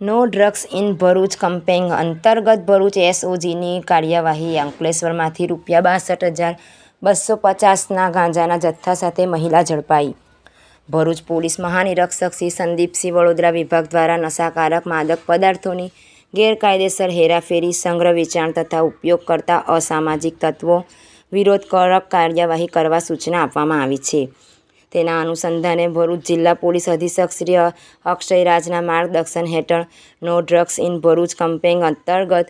No drugs in Bharuch campaign અંતર્ગત ભરૂચ એસઓજીની કાર્યવાહી અંકલેશ્વરમાંથી ₹62,250ના ગાંજાના જથ્થા સાથે મહિલા ઝડપાઈ। ભરૂચ પોલીસ મહાનિરીક્ષક શ્રી સંદીપસિંહ વડોદરા વિભાગ દ્વારા નશાકારક માદક પદાર્થોની ગેરકાયદેસર હેરાફેરી, સંગ્રહ, વેચાણ તથા ઉપયોગ કરતા અસામાજિક તત્વો વિરુદ્ધ કડક કાર્યવાહી કરવા સૂચના આપવામાં આવી છે। તેના અનુસંધાને ભરૂચ જિલ્લા પોલીસ અધિક્ષક શ્રી અક્ષય રાજના માર્ગદર્શન હેઠળ no drugs in Bharuch campaign અંતર્ગત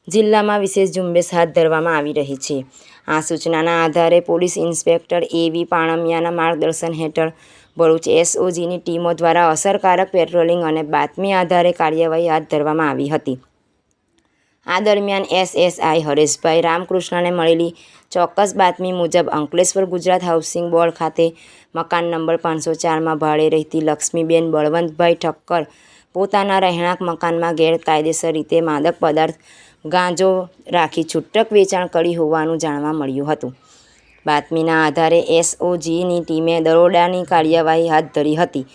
જિલ્લામાં વિશેષ ઝુંબેશ હાથ ધરવામાં આવી રહી છે। આ સૂચનાના આધારે પોલીસ ઇન્સ્પેક્ટર એ.વી. પાણમિયાના માર્ગદર્શન હેઠળ ભરૂચ એસઓજીની ટીમો દ્વારા અસરકારક પેટ્રોલિંગ અને બાતમી આધારે કાર્યવાહી હાથ ધરવામાં આવી હતી। આ દરમિયાન એસએસઆઈ હરેશભાઈ રામકૃષ્ણને મળેલી ચોક્કસ બાતમી મુજબ અંકલેશ્વર ગુજરાત હાઉસિંગ બોર્ડ ખાતે મકાન નંબર 504માં ભાડે રહેતી લક્ષ્મીબેન બળવંતભાઈ ઠક્કર પોતાના રહેણાંક મકાનમાં ગેરકાયદેસર રીતે માદક પદાર્થ ગાંજો રાખી છૂટક વેચાણ કરી હોવાનું જાણવા મળ્યું હતું। બાતમીના આધારે એસઓજીની ટીમે દરોડાની કાર્યવાહી હાથ ધરી હતી,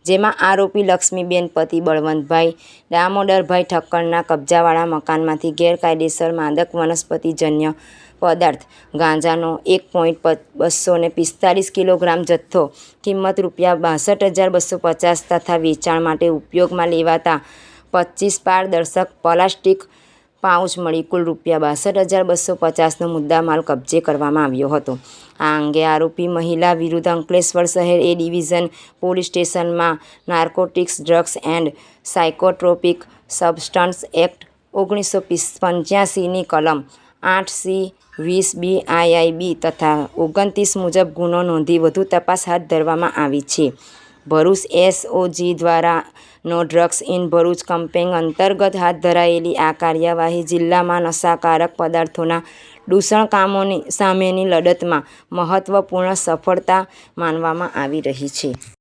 જેમાં આરોપી લક્ષ્મીબેન પતિ બળવંતભાઈ દામોદરભાઈ ઠક્કરના કબજાવાળા મકાનમાંથી ગેરકાયદેસર માદક વનસ્પતિજન્ય પદાર્થ ગાંજાનો 1.245 કિલોગ્રામ જથ્થો કિંમત ₹62,250 તથા વેચાણ માટે ઉપયોગમાં લેવાતા 25 પારદર્શક પ્લાસ્ટિક પાઉચ મળી કુલ ₹62,250નો મુદ્દામાલ કબજે કરવામાં આવ્યો હતો। આ અંગે આરોપી મહિલા વિરુદ્ધ અંકલેશ્વર શહેર એ ડિવિઝન પોલીસ સ્ટેશનમાં narcotics, drugs and psychotropic substances act 1985ની કલમ 8C, 20B, IIB તથા 29 મુજબ ગુનો નોંધી વધુ તપાસ હાથ ધરવામાં આવી છે। ભરૂચ એસઓજી દ્વારા no drugs in Bharuch campaign અંતર્ગત હાથ ધરાયેલી આ કાર્યવાહી જિલ્લામાં નશાકારક પદાર્થોના દૂષણકામોની સામેની લડતમાં મહત્વપૂર્ણ સફળતા માનવામાં આવી રહી છે।